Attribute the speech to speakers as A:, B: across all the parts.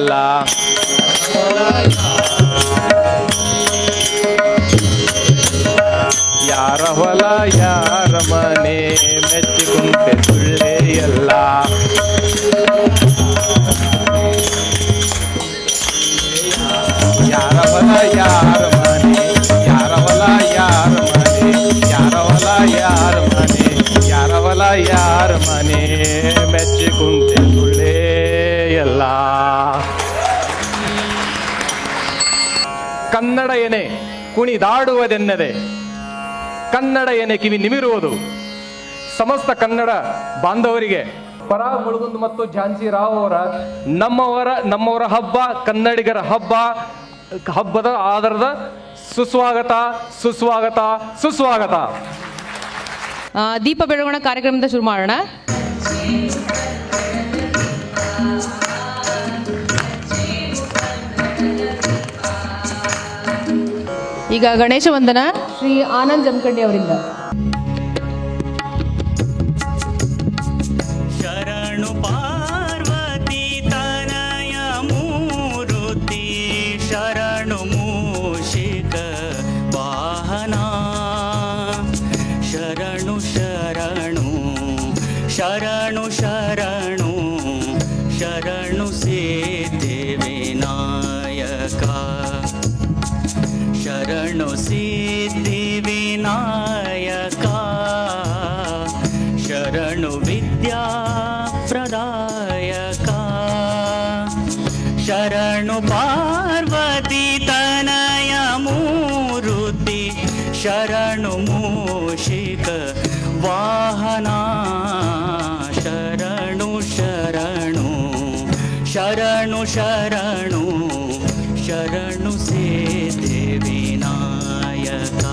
A: ಎಲ್ಲ. ಯಾರ ಹೊಲ ಯಾರ ಮನೆ ಮೆಚ್ಚಿಕೊಂಡೆ ಸುಳ್ಳೇ ಎಲ್ಲ. ಯಾರ ಹೊಲ ಯಾರ ಮನೆ, ಯಾರ ಹೊಲ ಯಾರ ಮನೆ, ಯಾರ ಹೊಲ ಯಾರ ಮನೆ, ಯಾರ ಹೊಲ ಯಾರ ಮನೆ ಮೆಚ್ಚಿಕೊಂಡೆ ಸುಳ್ಳೇ ಎಲ್ಲ. ಕನ್ನಡ ಎನೆ ಕುಣಿದಾಡುವುದೆನ್ನದೆ ಕನ್ನಡ ಎನೆ ಕಿವಿ ನಿಮಿರುವುದು. ಸಮಸ್ತ ಕನ್ನಡ ಬಾಂಧವರಿಗೆ ಪರಾಗ್ ಮುಳುಗುಂದ್ ಮತ್ತು ಝಾನ್ಸಿ ರಾವ್ ಅವರ ನಮ್ಮವರ ಹಬ್ಬ, ಕನ್ನಡಿಗರ ಹಬ್ಬದ ಆಧಾರದ ಸುಸ್ವಾಗತ ಸುಸ್ವಾಗತ ಸುಸ್ವಾಗತ.
B: ದೀಪ ಬೆಳಗೋಣ ಕಾರ್ಯಕ್ರಮದ ಶುರು ಮಾಡೋಣ. ಈಗ ಗಣೇಶ ವಂದನ ಶ್ರೀ ಆನಂದ್ ಜಮಖಂಡಿ ಅವರಿಂದ.
C: ಶರಣು ಪಾರ್ವತಿ ತನಯ ಮೂರುತಿ, ಶರಣು ಮೂಷಿಕ ವಾಹನ, ಶರಣು ಶರಣು ಶರಣು ಶರಣು ಶರಣು ಸಿದ್ಧಿ ವಿನಾಯಕ, ಶರಣು ಸಿದ್ಧಿ ವಿನಾಯಕ, ಶರಣು ವಿದ್ಯಾ ಪ್ರದಾಯಕ, ಶರಣು ಪಾರ್ವತಿ ತನಯ ಮೂರುತಿ, ಶರಣು ಮೂಷಿಕ ವಾಹನ, ಶರಣು ಶರಣು ಶರಣು ಶರಣು ಶರಣು ಸಿದ್ಧಿ ವಿನಾಯಕ.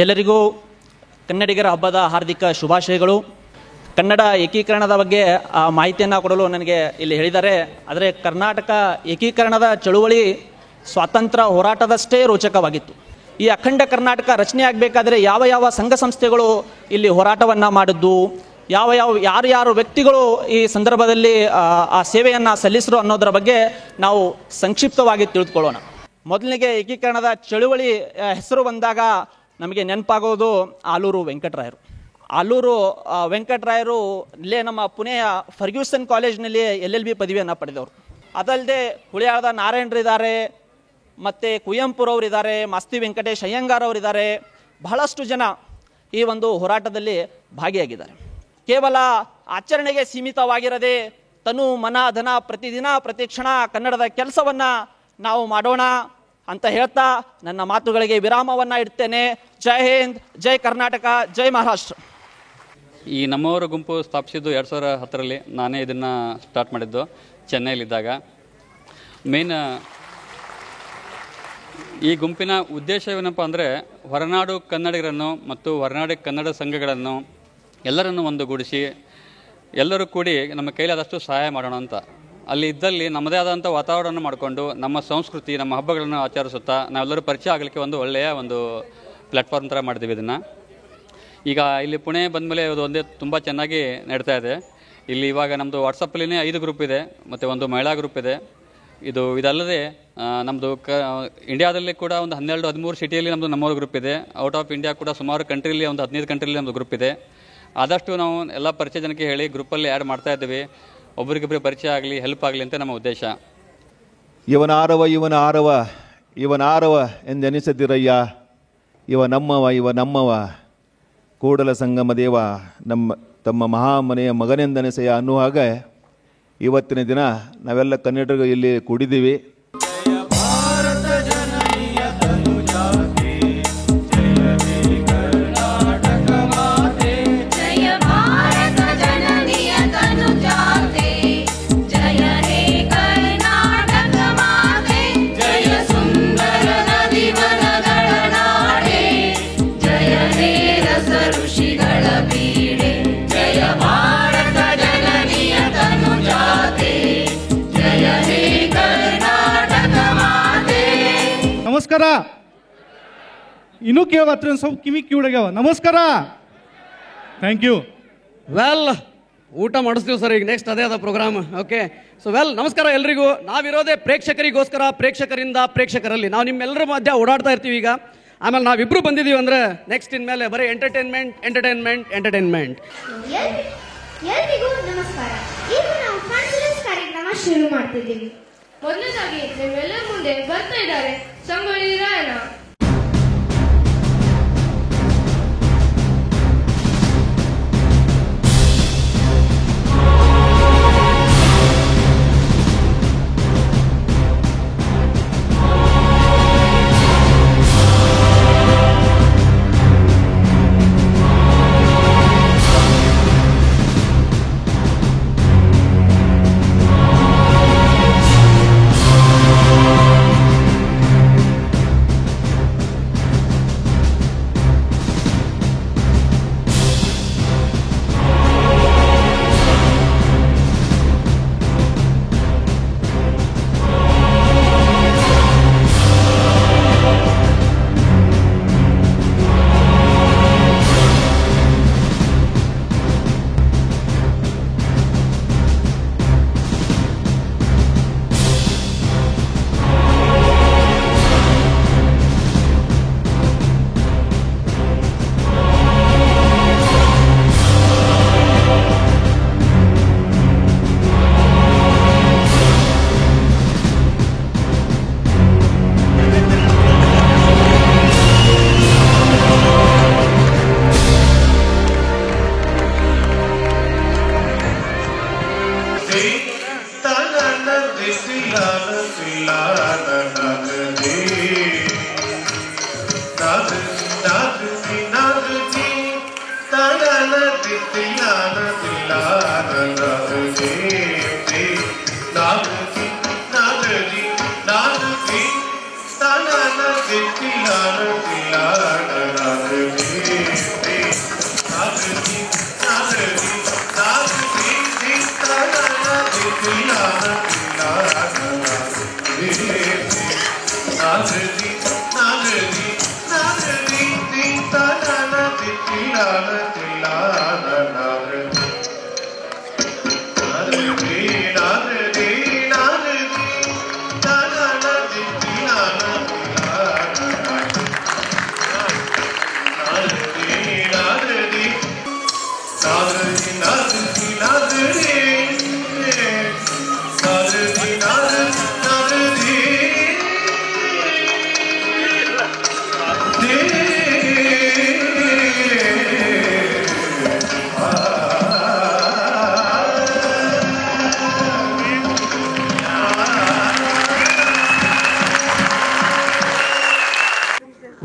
D: ಎಲ್ಲರಿಗೂ ಕನ್ನಡಿಗರ ಹಬ್ಬದ ಹಾರ್ದಿಕ ಶುಭಾಶಯಗಳು. ಕನ್ನಡ ಏಕೀಕರಣದ ಬಗ್ಗೆ ಮಾಹಿತಿಯನ್ನು ಕೊಡಲು ನನಗೆ ಇಲ್ಲಿ ಹೇಳಿದ್ದಾರೆ. ಆದರೆ ಕರ್ನಾಟಕ ಏಕೀಕರಣದ ಚಳುವಳಿ ಸ್ವಾತಂತ್ರ್ಯ ಹೋರಾಟದಷ್ಟೇ ರೋಚಕವಾಗಿತ್ತು. ಈ ಅಖಂಡ ಕರ್ನಾಟಕ ರಚನೆ ಆಗಬೇಕಾದ್ರೆ ಯಾವ ಯಾವ ಸಂಘ ಸಂಸ್ಥೆಗಳು ಇಲ್ಲಿ ಹೋರಾಟವನ್ನು ಮಾಡಿದ್ದು, ಯಾರು ವ್ಯಕ್ತಿಗಳು ಈ ಸಂದರ್ಭದಲ್ಲಿ ಆ ಸೇವೆಯನ್ನು ಸಲ್ಲಿಸರು ಅನ್ನೋದರ ಬಗ್ಗೆ ನಾವು ಸಂಕ್ಷಿಪ್ತವಾಗಿ ತಿಳಿದುಕೊಳ್ಳೋಣ. ಮೊದಲಿಗೆ ಏಕೀಕರಣದ ಚಳುವಳಿ ಹೆಸರು ಬಂದಾಗ ನಮಗೆ ನೆನಪಾಗೋದು ಆಲೂರು ವೆಂಕಟರಾಯರು. ಆಲೂರು ವೆಂಕಟರಾಯರು ಇಲ್ಲೇ ನಮ್ಮ ಪುಣೆಯ ಫರ್ಗ್ಯೂಸನ್ ಕಾಲೇಜ್ನಲ್ಲಿ LLB ಪದವಿಯನ್ನು ಪಡೆದವರು. ಅದಲ್ಲದೆ ಹುಳಿಯಾಳದ ನಾರಾಯಣರಿದ್ದಾರೆ, ಮತ್ತು ಕುವೆಂಪುರವರಿದ್ದಾರೆ, ಮಾಸ್ತಿ ವೆಂಕಟೇಶ್ ಅಯ್ಯಂಗಾರ್ ಅವರಿದ್ದಾರೆ. ಬಹಳಷ್ಟು ಜನ ಈ ಒಂದು ಹೋರಾಟದಲ್ಲಿ ಭಾಗಿಯಾಗಿದ್ದಾರೆ. ಕೇವಲ ಆಚರಣೆಗೆ ಸೀಮಿತವಾಗಿರದೆ ತನು ಮನ ಧನ ಪ್ರತಿದಿನ ಪ್ರತಿಕ್ಷಣ ಕನ್ನಡದ ಕೆಲಸವನ್ನು ನಾವು ಮಾಡೋಣ ಅಂತ ಹೇಳ್ತಾ ನನ್ನ ಮಾತುಗಳಿಗೆ ವಿರಾಮವನ್ನು ಇಡ್ತೇನೆ. ಜೈ ಹಿಂದ್, ಜೈ ಕರ್ನಾಟಕ, ಜೈ ಮಹಾರಾಷ್ಟ್ರ.
E: ಈ ನಮ್ಮವರ ಗುಂಪು ಸ್ಥಾಪಿಸಿದ್ದು 2010ರಲ್ಲಿ. ನಾನೇ ಇದನ್ನು ಸ್ಟಾರ್ಟ್ ಮಾಡಿದ್ದು ಚೆನ್ನೈಲಿದ್ದಾಗ. ಈ ಗುಂಪಿನ ಉದ್ದೇಶವೇನಪ್ಪ ಅಂದರೆ ಹೊರನಾಡು ಕನ್ನಡಿಗರನ್ನು ಮತ್ತು ಹೊರನಾಡು ಕನ್ನಡ ಸಂಘಗಳನ್ನು ಎಲ್ಲರನ್ನು ಒಂದುಗೂಡಿಸಿ ಎಲ್ಲರೂ ಕೂಡಿ ನಮ್ಮ ಕೈಲಾದಷ್ಟು ಸಹಾಯ ಮಾಡೋಣ ಅಂತ. ಅಲ್ಲಿ ಇದ್ದಲ್ಲಿ ನಮ್ಮದೇ ಆದಂಥ ವಾತಾವರಣ ಮಾಡಿಕೊಂಡು ನಮ್ಮ ಸಂಸ್ಕೃತಿ ನಮ್ಮ ಹಬ್ಬಗಳನ್ನು ಆಚರಿಸುತ್ತಾ ನಾವೆಲ್ಲರೂ ಪರಿಚಯ ಆಗಲಿಕ್ಕೆ ಒಂದು ಒಳ್ಳೆಯ ಒಂದು ಪ್ಲ್ಯಾಟ್ಫಾರ್ಮ್ ಥರ ಮಾಡಿದ್ದೀವಿ ಇದನ್ನು. ಈಗ ಇಲ್ಲಿ ಪುಣೆ ಬಂದಮೇಲೆ ಇದು ಒಂದೇ ತುಂಬ ಚೆನ್ನಾಗಿ ನಡೀತಾ ಇದೆ. ಇಲ್ಲಿ ಇವಾಗ ನಮ್ಮದು ವಾಟ್ಸಪ್ಪಲ್ಲಿನೇ 5 ಗ್ರೂಪ್ ಇದೆ ಮತ್ತು ಒಂದು ಮಹಿಳಾ ಗ್ರೂಪ್ ಇದೆ. ಇದಲ್ಲದೆ ನಮ್ಮದು ಇಂಡಿಯಾದಲ್ಲಿ ಕೂಡ ಒಂದು 12-13 ಸಿಟಿಯಲ್ಲಿ ನಮ್ಮದು ಗ್ರೂಪ್ ಇದೆ. ಔಟ್ ಆಫ್ ಇಂಡಿಯಾ ಕೂಡ ಸುಮಾರು ಕಂಟ್ರಿಲಿ ಒಂದು 15 ಕಂಟ್ರಿಲಿ ನಮ್ಮದು ಗ್ರೂಪ್ ಇದೆ. ಆದಷ್ಟು ನಾವು ಎಲ್ಲ ಪರಿಚಯ ಜನಕ್ಕೆ ಹೇಳಿ ಗ್ರೂಪಲ್ಲಿ ಆ್ಯಡ್ ಮಾಡ್ತಾ ಇದ್ದೀವಿ. ಒಬ್ರಿಗೊಬ್ಬರಿಗೆ ಪರಿಚಯ ಆಗಲಿ, ಹೆಲ್ಪ್ ಆಗಲಿ ಅಂತ ನಮ್ಮ ಉದ್ದೇಶ.
F: ಇವನಾರವ ಎಂದೆನಿಸದಿರಯ್ಯ, ಇವ ನಮ್ಮವ ಕೂಡಲ ಸಂಗಮ ದೇವ ತಮ್ಮ ಮಹಾಮನೆಯ ಮಗನೆಂದೆನಿಸೆಯ ಅನ್ನುವಾಗ ಇವತ್ತಿನ ದಿನ ನಾವೆಲ್ಲ ಕನ್ನಡಿಗರು ಇಲ್ಲಿ ಕೂಡಿದ್ದೀವಿ.
G: ನಮಸ್ಕಾರ. ಇನ್ನೂ ಕೇಳತ್ರ ಸ್ವಲ್ಪ ಕಿವಿ ಕಿವಿಡಾಗ್ಯಾವ. ನಮಸ್ಕಾರ, ಥ್ಯಾಂಕ್ ಯು.
H: ವೆಲ್, ಊಟ ಮಾಡಿಸ್ತೀವಿ ಸರ್ ಈಗ ನೆಕ್ಸ್ಟ್ ಅದೇ ಅದ ಪ್ರೋಗ್ರಾಮ್. ಓಕೆ, ಸೊ ನಮಸ್ಕಾರ ಎಲ್ರಿಗೂ. ನಾವಿರೋದೇ ಪ್ರೇಕ್ಷಕರಿಗೋಸ್ಕರ, ಪ್ರೇಕ್ಷಕರಿಂದ ಪ್ರೇಕ್ಷಕರಲ್ಲಿ. ನಾವು ನಿಮ್ಮೆಲ್ಲರ ಮಧ್ಯ ಓಡಾಡ್ತಾ ಇರ್ತೀವಿ. ಈಗ ಆಮೇಲೆ ನಾವಿಬ್ರು ಬಂದಿದ್ದೀವಿ ಅಂದರೆ ನೆಕ್ಸ್ಟ್ ಇನ್ಮೇಲೆ ಬರೀ ಎಂಟರ್ಟೈನ್ಮೆಂಟ್.
I: ಎಲ್ರಿಗೂ ನಮಸ್ಕಾರ. ಈಗ ನಾವು ಕಾನ್ಫರೆನ್ಸ್ ಕಾರ್ಯಕ್ರಮ ಶುರು ಮಾಡ್ತಿದ್ದೀವಿ.
B: ಮೊದಲನೇದಾಗಿ ನಿಮ್ಮೆಲ್ಲರ ಮುಂದೆ ಬರ್ತಾ ಇದ್ದಾರೆ Sangolli Rayanna.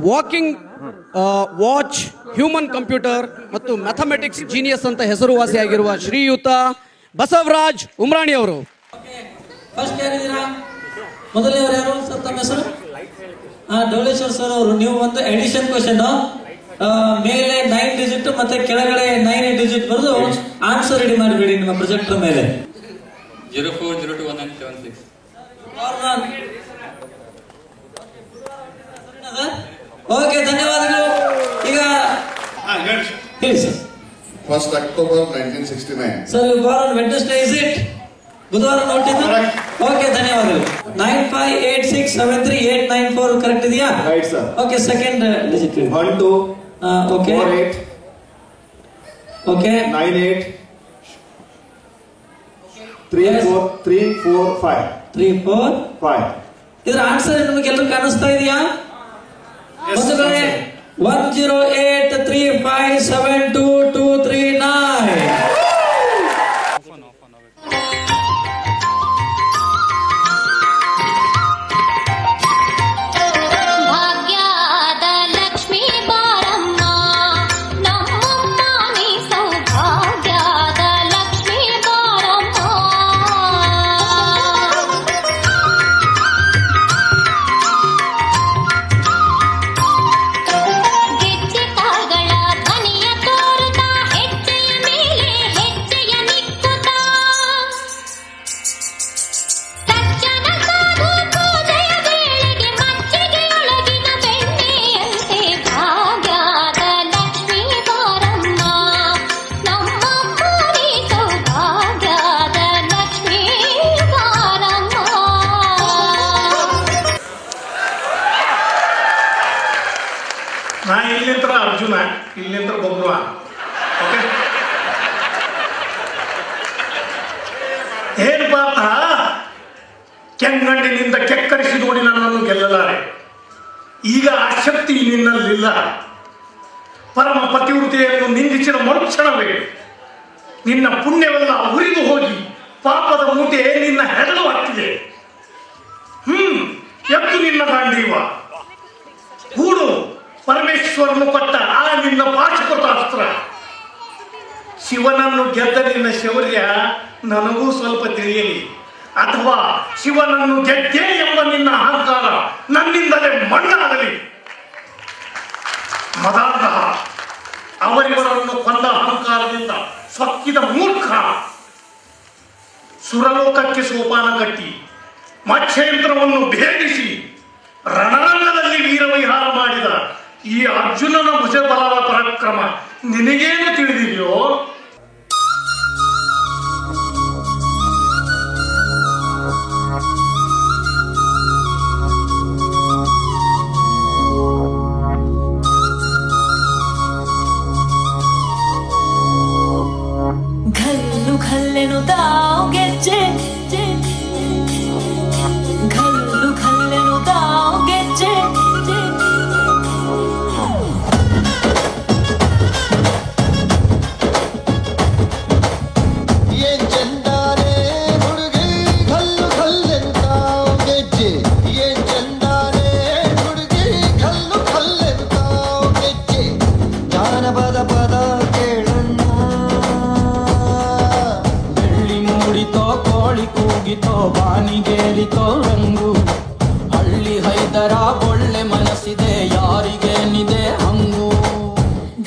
H: Walking watch, human computer ಮತ್ತು ಮ್ಯಾಥಮೆಟಿಕ್ಸ್ ಜೀನಿಯಸ್ ಅಂತ ಹೆಸರುವಾಸಿಯಾಗಿರುವ ಶ್ರೀಯುತ ಬಸವರಾಜ್ ಉಮ್ರಾಣಿ ಅವರು.
J: ಫಸ್ಟ್ ಯಾರಿದ್ದೀರಾ? ಮೊದಲನೆಯವರು ಯಾರು? ತಮ್ಮ ಹೆಸರು? ಡೋಲೇಶ್ವರ್ ಸರ್ ಅವರು ನೀವು ಒಂದು ಎಡಿಷನ್ ಕ್ವಶನ್ ಮೇಲೆ 9 ಡಿಜಿಟ್ ಮತ್ತೆ ಕೆಳಗಡೆ 9 ಡಿಜಿಟ್ ಬರೆದು ಆನ್ಸರ್ ರೆಡಿ ಮಾಡಿಬಿಡಿ ನಿಮ್ಮ ಪ್ರೊಜೆಕ್ಟರ್ ಮೇಲೆ.
E: 04021976.
J: ಓಕೆ, ಧನ್ಯವಾದಗಳು. ಈಗ ಹೇಳಿ sir.
K: 1st October 1969.
J: Sir you born on Wednesday, is it? ಬುಧವಾರ ನೋಟಿದ್ದು. ಓಕೆ, ಧನ್ಯವಾದಗಳು. 9586738894 ಕರೆಕ್ಟ್ ಇದೆಯಾ?
F: Right sir.
J: Okay, second digit
F: 12
J: okay
F: 48
J: okay
F: 98 345
J: 345. ಇದರ ಆನ್ಸರ್ ನಿಮಗೆ ಎಲ್ಲರೂ ಕಾಣಿಸ್ತಾ ಇದೆಯಾ? 10835722239.
L: ನಾ ಇಲ್ಲಿಂತ್ರ ಅರ್ಜುನ, ಇಲ್ಲಿಂತ್ರ ಬಬ್ರುವ. ಓಕೆ, ಏನ್ ಪಾಪ ಕೆಂಗಣ್ಣಿನಿಂದ ಕೆಕ್ಕರಿಸಿ ನೋಡಿ ನನ್ನನ್ನು ಗೆಲ್ಲಲಾರೆ. ಈಗ ಆ ಶಕ್ತಿ ನಿನ್ನಲ್ಲಿಲ್ಲ. ಪರಮ ಪತಿವೃತೆಯನ್ನು ನಿಂದಿಸಿದ ಮರುಕ್ಷಣವೇ ನಿನ್ನ ಪುಣ್ಯವೆಲ್ಲ ಉರಿದು ಹೋಗಿ ಪಾಪದ ಮೂಟೆ ನಿನ್ನ ಹೆಗಲು ಹಾಕ್ತಿದೆ. ಎತ್ತು ನಿನ್ನ ಗಾಂಡೀವ ಹೂಡು ಪರಮೇಶ್ವರನು ಕೊಟ್ಟ ಆ ನಿನ್ನ ಪಾಶುಪತಾಸ್ತ್ರ. ಶಿವನನ್ನು ಗೆದ್ದ ನಿನ್ನ ಶೌರ್ಯ ನನಗೂ ಸ್ವಲ್ಪ ತಿಳಿಯಲಿ, ಅಥವಾ ಶಿವನನ್ನು ಗೆದ್ದೆ ಎಂಬ ನಿನ್ನ ಅಹಂಕಾರ ನನ್ನಿಂದಲೇ ಮಣ್ಣಾಗಲಿ. ಮದಾಂಧ ಅವರಿವರನ್ನು ಕೊಂದ ಅಹಂಕಾರದಿಂದ ಸೊಕ್ಕಿದ ಮೂರ್ಖ, ಸುರಲೋಕಕ್ಕೆ ಸೋಪಾನ ಕಟ್ಟಿ ಮತ್ಸ್ಯಯಂತ್ರವನ್ನು ಭೇದಿಸಿ ರಣರಂಗದಲ್ಲಿ ವೀರವಿಹಾರ ಮಾಡಿದ ಈ ಅರ್ಜುನನ ಭುಜಬಲದ ಪರಾಕ್ರಮ ನಿನಗೇನು ತಿಳಿದಿದೆಯೋ?
M: ಘಲ್ಲು ಘಲ್ಲೆನು ತಾವು ಗೆಜ್ಜೆ, ಘಲ್ಲು ಘಲ್ಲೆನು ತಾವು ಗೆಜ್ಜೆ.
C: ಬಾನಿಗೇರಿತೋ ರಂಗು ಹಳ್ಳಿ ಹೈದರ ಒಳ್ಳೆ ಮನಸ್ಸಿದೆ ಯಾರಿಗೇನಿದೆ ಹಂಗು.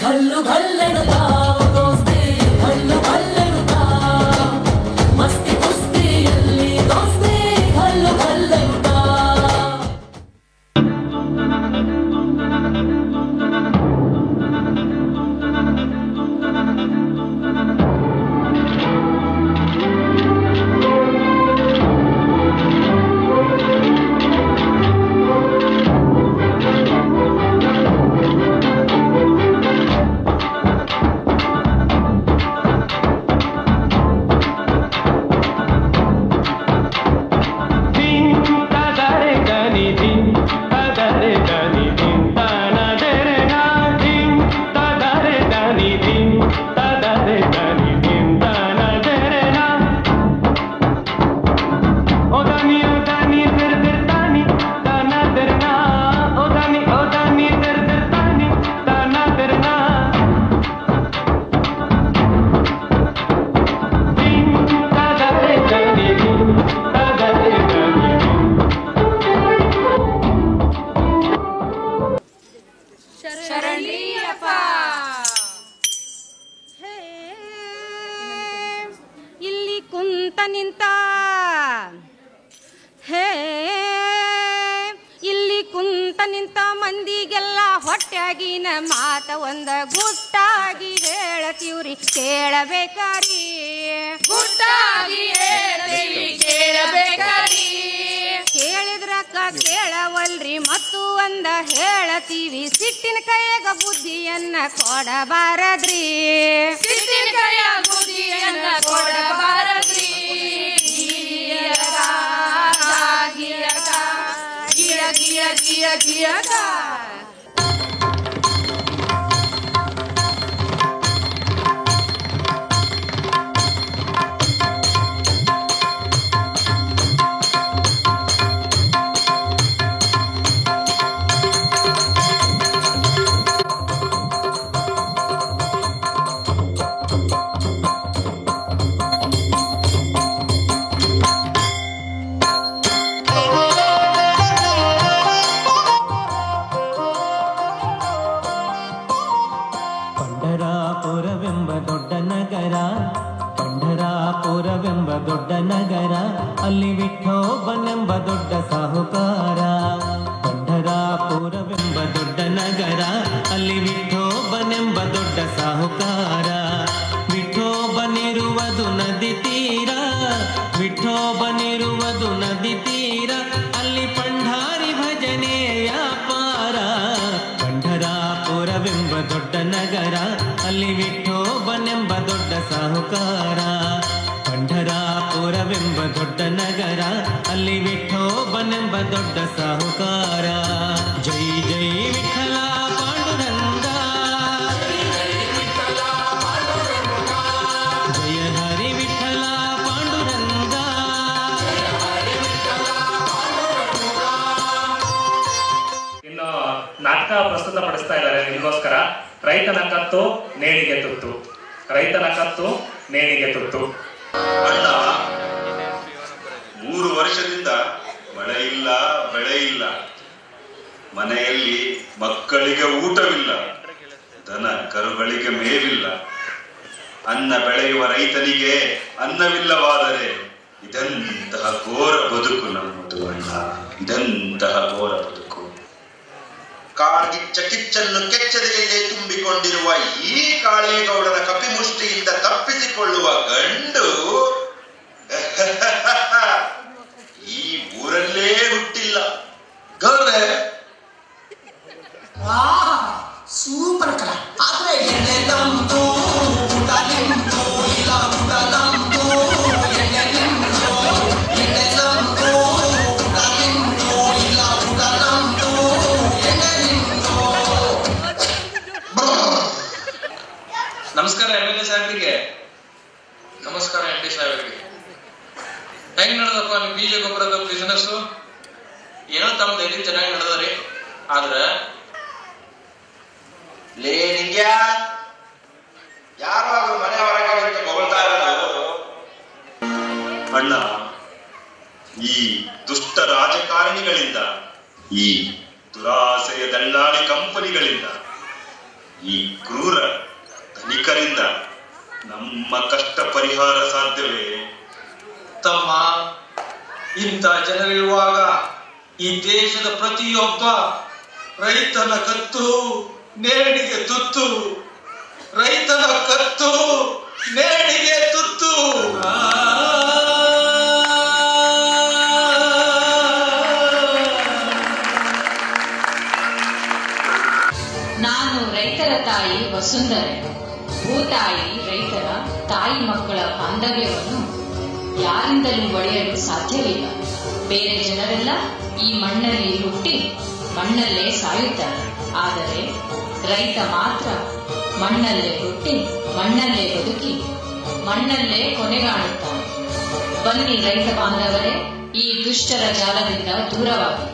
M: ಘಲ್ಲು ಘಲ್ಲೆನು ತಾವು ದೋಸ್ತಿ, ಘಲ್ಲು ಘಲ್ಲೆನು ಮಸ್ತಿ ಕುಸ್ತಿಯಲ್ಲಿ ದೋಸ್ತಿ, ಘಲ್ಲು ಘಲ್ಲೆನು
N: ನಿಂತ ಹೇ ಇಲ್ಲಿ ಕುಂತ ನಿಂತ ಮಂದಿಗೆಲ್ಲ ಹೊಟ್ಟಾಗಿನ ಮಾತ ಒಂದ ಗುಟ್ಟಾಗಿ ಹೇಳತೀವ್ರಿ ಕೇಳಬೇಕಾರಿ
M: ಗುಟ್ಟಾಗಿ ಹೇಳ್ತೀವಿ ಕೇಳಬೇಕಾರಿ
N: ಕೇಳಿದ್ರಕ್ಕ ಕೇಳವಲ್ರಿ ಮತ್ತು ಒಂದ ಹೇಳತೀವಿ ಸಿಟ್ಟಿನ ಕೈಯಾಗ ಬುದ್ಧಿಯನ್ನ ಕೊಡಬಾರದ್ರಿ
M: ಸಿಟ್ಟಿನ ಕೈಯಾಗ ಬುದ್ಧಿಯನ್ನ ಕೊಡಬಾರದ್ರಿ ಗಿಯ ಗಿಯ ಗಿಯಗ
O: ಪಂಢರಾಪುರವೆಂಬ ದೊಡ್ಡ ನಗರ, ಪಂಢರಾಪುರವೆಂಬ ದೊಡ್ಡ ನಗರ, ಅಲ್ಲಿ ವಿಠೋಬನೆಂಬ ದೊಡ್ಡ ಸಾಹುಕಾರ. ಪಂಢರಾಪುರವೆಂಬ ದೊಡ್ಡ ನಗರ, ಅಲ್ಲಿ ವಿಠೋಬನೆಂಬ ದೊಡ್ಡ ಸಾಹುಕಾರ. ವಿಠೋಬನಿರುವುದು ನದಿ ತೀರ, ವಿಠೋಬನಿರುವುದು ನದಿ ತೀರ, ಅಲ್ಲಿ ಪಂಢಾರಿ ಭಜನೆಯ ಪಾರ. ಪಂಢರಾಪುರವೆಂಬ ದೊಡ್ಡ ನಗರ, ಅಲ್ಲಿ ವಿಠೋಬನೆಂಬ ದೊಡ್ಡ ಸಾಹುಕಾರ. ಪಂಢರಾಪುರವೆಂಬ ದೊಡ್ಡ ನಗರ, ಅಲ್ಲಿ ವಿಠೋಬನೆಂಬ ದೊಡ್ಡ ಸಾಹುಕಾರ. ಜೈ ಜೈ ವಿಠಲ ಪಾಂಡುರಂಗ, ಜಯ ಹರಿ ವಿಠಲ ಪಾಂಡುರಂಗ.
P: ಇನ್ನು ನಾಟಕ ಪ್ರಸ್ತುತಪಡಿಸ್ತಾ ಇದ್ದಾರೆ ನಿಮಗೋಸ್ಕರ. ರೈತನ ಕತ್ತು ನೇಣಿಗೆ ತುತ್ತು, ರೈತನ ಕತ್ತು ನೇಣಿಗೆ ತುತ್ತು.
Q: ಅಣ್ಣ 3 ವರ್ಷದಿಂದ ಮಳೆ ಇಲ್ಲ, ಬೆಳೆ ಇಲ್ಲ, ಮನೆಯಲ್ಲಿ ಮಕ್ಕಳಿಗೆ ಊಟವಿಲ್ಲ, ದನ ಕರುಗಳಿಗೆ ಮೇವಿಲ್ಲ. ಅನ್ನ ಬೆಳೆಯುವ ರೈತನಿಗೆ ಅನ್ನವಿಲ್ಲವಾದರೆ ಇದೆಂತಹ ಘೋರ ಬದುಕು ನಮ್ಮದು ಅಣ್ಣ, ಇದೆಂತಹ ಘೋರ ಬದುಕು. ಕಾಡ್ಗಿಚ್ಚ ಕಿಚ್ಚನ್ನು ಕೆಚ್ಚದೆಯಲ್ಲೇ ತುಂಬಿಕೊಂಡಿರುವ ಈ ಕಾಳೇಗೌಡನ ಕಪಿಮುಷ್ಟಿಯಿಂದ ತಪ್ಪಿಸಿಕೊಳ್ಳುವ ಗಂಡು ಈ ಊರಲ್ಲೇ ಹುಟ್ಟಿಲ್ಲ. ಗೌಡ್ರೆ
M: ಸೂಪರ್ ಕಲ ಆದ್ರೆ ಎಣ್ಣೆ ನಮ್ದು ಊಟ ನಿಮ್ದು ಇಲ್ಲ ಊಟ ನಮ್ದು ಎಣ್ಣೆ ನಿಮ್ದು ಎಣ್ಣೆ ನಮ್ದು ಊಟ ನಿಮ್ದು ಇಲ್ಲ ಊಟ ನಮ್ದು ಎಣ್ಣೆ ನಿಮ್ದು.
R: ನಮಸ್ಕಾರ MLA ಸಾಹೇಬರಿಗೆ. ನಮಸ್ಕಾರ MP ಸಾಹೇಬರಿಗೆ. ಹೆಂಗ್ ನಡೆದಪ್ಪ ನಿಮ್ ಬೀಜ ಗೊಬ್ಬರದ ಬಿಸಿನೆಸ್? ಏನೋ ತಮ್ಮ ಧೈರ್ಯ ಚೆನ್ನಾಗಿ ನಡೆದ್ರಿ. ಆದ್ರ
Q: ಲೇ ನಿಂಗ್ಯ ಯಾರು ಮನೆ ಹೊರಗೆ ಹೊಗಳ್ತಾ ಇರೋದು? ಅಣ್ಣ, ಈ ದುಷ್ಟ ರಾಜಕಾರಣಿಗಳಿಂದ, ಈ ದುರಾಸೆಯ ದಳ್ಳಾಳಿ ಕಂಪನಿಗಳಿಂದ, ಈ ಕ್ರೂರ ಧನಿಕರಿಂದ ನಮ್ಮ ಕಷ್ಟ ಪರಿಹಾರ ಸಾಧ್ಯವೇ?
R: ತಮ್ಮ, ಇಂಥ ಜನರಿರುವಾಗ ಈ ದೇಶದ ಪ್ರತಿಯೊಬ್ಬ ರೈತನ ಕತ್ತು ನೇಣಿಗೆ ತುತ್ತು, ರೈತನ ಕತ್ತು ನೇಣಿಗೆ ತುತ್ತು.
S: ನಾನು ರೈತರ ತಾಯಿ ವಸುಂಧರೆ. ಭೂತಾಯಿ ರೈತರ ತಾಯಿ ಮಕ್ಕಳ ಬಾಂಧವ್ಯವನ್ನು ಯಾರಿಂದಲೂ ಒಡೆಯಲು ಸಾಧ್ಯವಿಲ್ಲ. ಬೇರೆ ಜನರೆಲ್ಲ ಈ ಮಣ್ಣಲ್ಲಿ ಹುಟ್ಟಿ ಮಣ್ಣಲ್ಲೇ ಸಾಯುತ್ತಾರೆ. ಆದರೆ ರೈತ ಮಾತ್ರ ಮಣ್ಣಲ್ಲೇ ಹುಟ್ಟಿ ಮಣ್ಣಲ್ಲೇ ಬದುಕಿ ಮಣ್ಣಲ್ಲೇ ಕೊನೆಗಾಣುತ್ತಾನೆ. ಬನ್ನಿ ರೈತ ಬಾಂಧವರೇ, ಈ ದುಷ್ಟರ ಜಾಲದಿಂದ ದೂರವಾಗಿ.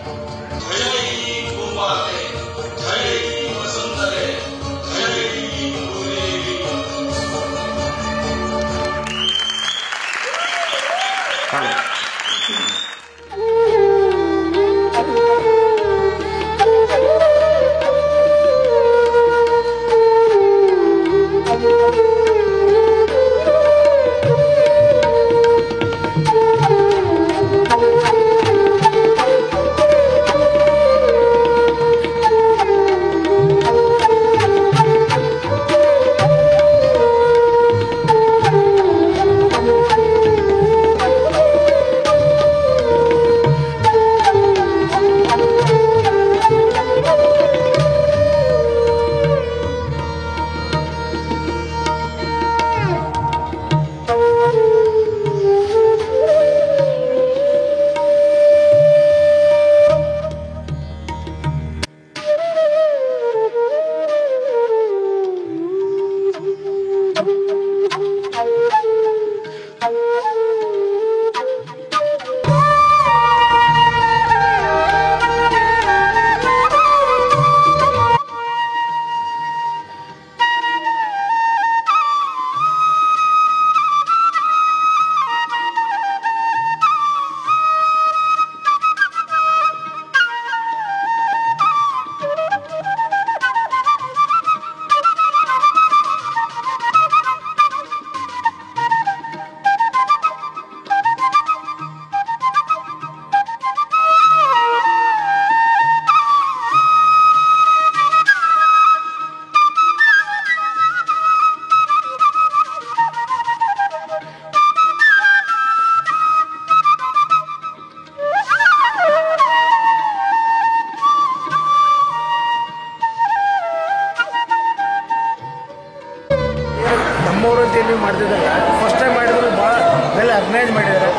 T: ನೀವು ಮಾಡ್ತಿದ್ದಲ್ಲ ಫಸ್ಟ್ ಟೈಮ್ ಮಾಡಿದ್ರು ಭಾಳ ವೆಲ್ ಆರ್ಗನೈಸ್ ಮಾಡಿದ್ದಾರೆ.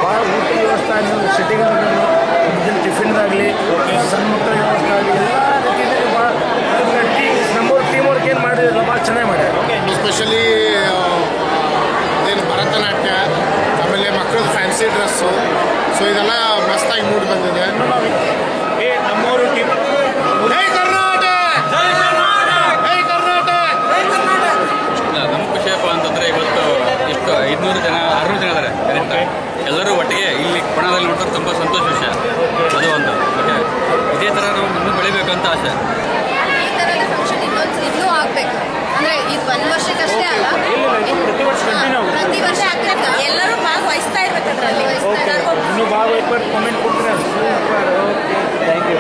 T: ಭಾಳ ಊಟ ವ್ಯವಸ್ಥೆ ನೀವು ಸಿಟಿಗಳಲ್ಲಿ ಮುಂದಿನ ಟಿಫಿನ್ದಾಗಲಿ ಸಣ್ಣ ಮಕ್ಕಳ ವ್ಯವಸ್ಥೆ ಆಗಲಿ ಎಲ್ಲ ರೀತಿಯಲ್ಲಿ ಭಾಳ ನಮ್ಮವ್ರು ಟೀಮ್ ವರ್ಕ್ ಏನು ಮಾಡಿದ್ರಲ್ಲ ಭಾಳ ಚೆನ್ನಾಗಿ ಮಾಡ್ಯಾರ.
U: ಎಸ್ಪೆಷಲಿ ಅದೇನು ಭರತನಾಟ್ಯ, ಆಮೇಲೆ ಮಕ್ಕಳದ್ದು ಫ್ಯಾನ್ಸಿ ಡ್ರೆಸ್ಸು, ಸೊ ಇದೆಲ್ಲ ಮಸ್ತಾಗಿ ಮೂಡಿ ಬಂದಿದೆ.
T: ನಮ್ಮವರು ಟೀಮ್
E: ನಮ್ಮ ಖುಷಿಯಪ್ಪ ಅಂತಂದರೆ ಇವತ್ತು ಎಷ್ಟು 500 ಜನ 600 ಜನ ಇದ್ದಾರೆ ಕರೆಕ್ಟ್. ಎಲ್ಲರೂ ಒಟ್ಟಿಗೆ ಇಲ್ಲಿ ಕೋಣದಲ್ಲಿ ನೋಡ್ತಾರೆ, ತುಂಬ ಸಂತೋಷ ವಿಷಯ ಅದು ಒಂದು. ಓಕೆ, ಇದೇ ಥರ ನಾವು ಇನ್ನೂ ಬೆಳಿಬೇಕಂತ ಆಸೆ.
V: ಈ ಥರದ ಫಂಕ್ಷನ್ ಇನ್ನೂ ಆಗಬೇಕು. ಅಂದರೆ ಇದು 1 ವರ್ಷಕ್ಕಷ್ಟೇ ಅಲ್ಲ, ಪ್ರತಿ ವರ್ಷ ಆಗ್ತಕ್ಕ ಎಲ್ಲರೂ ಭಾಗವಹಿಸ್ತಾ ಇರ್ಬೇಕು ಅದರಲ್ಲಿ.
T: ಇನ್ನೂ ಭಾಗವಹಿಸ್ಬೇಕು. ಕಾಮೆಂಟ್ ಕೊಡ್ತೀರಾ? Thank you.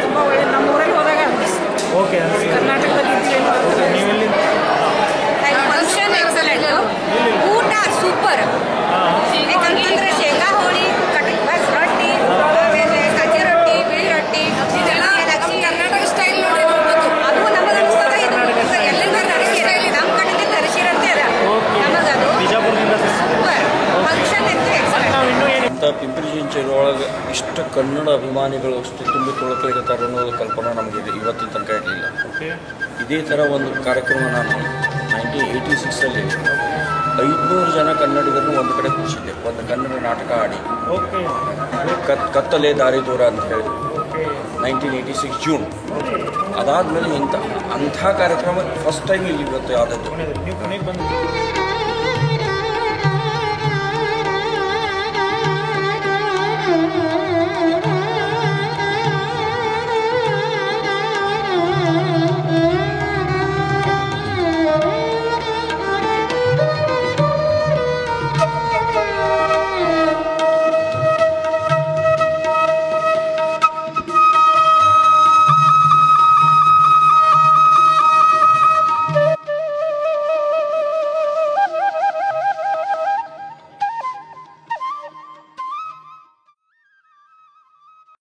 V: ತುಂಬ ಒಳ್ಳೆ ನಮ್ಮ ಊರಲ್ಲಿ ಹೋದಾಗ
T: ಓಕೆ
V: ಕರ್ನಾಟಕದಲ್ಲಿ
T: ನೀವೆಲ್ಲಿ
V: ಫಂಕ್ಷನ್ ಎಕ್ಸಲೆಂಟ್, ಊಟ ಸೂಪರ್. ಯಾಕಂತಂದ್ರೆ ಶೇಂಗಾ ಹೋಳಿ, ರೊಟ್ಟಿ, ಆಮೇಲೆ ಸಜ್ಜೆ ರೊಟ್ಟಿ, ಬಿಳಿ ರೊಟ್ಟಿ, ಇದೆಲ್ಲ ನಮ್ಮ ಕರ್ನಾಟಕ ಸ್ಟೈಲ್ ನೋಡಿ ಹೋಗ್ಬೇಕು. ಅದು ನಮಗೆ ಅನಿಸ್ತದೆ ಇದು ಎಲ್ಲರಿಗೂ ತರಿಸಿರಲಿ, ನಮ್ಮ ಕಡೆಗೆ ತರಿಸಿರಂತೆ ಅದ ನಮಗದು ಸೂಪರ್ ಫಂಕ್ಷನ್ ಅಂತ ಎಕ್ಸಲೆಂಟ್.
W: ಪಿಂಪರಿ ಚಿಂಚೋಳಿ ಒಳಗೆ ಇಷ್ಟು ಕನ್ನಡ ಅಭಿಮಾನಿಗಳು ಅಷ್ಟು ತುಂಬಿ ತೊಳಕಲಿರ್ತಾರೆ ಅನ್ನೋದು ಕಲ್ಪನೆ ನಮಗೆ ಇವತ್ತಿನ ತನಕ ಇರಲಿಲ್ಲ. ಇದೇ ಥರ ಒಂದು ಕಾರ್ಯಕ್ರಮ ನಾನು 1986 500 ಜನ ಕನ್ನಡಿಗರನ್ನು ಒಂದು ಕಡೆ ಕೂರಿಸಿದ್ದೆ, ಒಂದು ಕನ್ನಡ ನಾಟಕ ಆಡಿ. ಕತ್ತಲೆ ದಾರಿ ದೂರ ಅಂತ ಹೇಳಿ 1986 ಜೂನ್. ಅದಾದಮೇಲೆ ಅಂಥ ಕಾರ್ಯಕ್ರಮ ಫಸ್ಟ್ ಟೈಮ್ ಇಲ್ಲಿ ಇವತ್ತು ಯಾವುದಾದ್ರು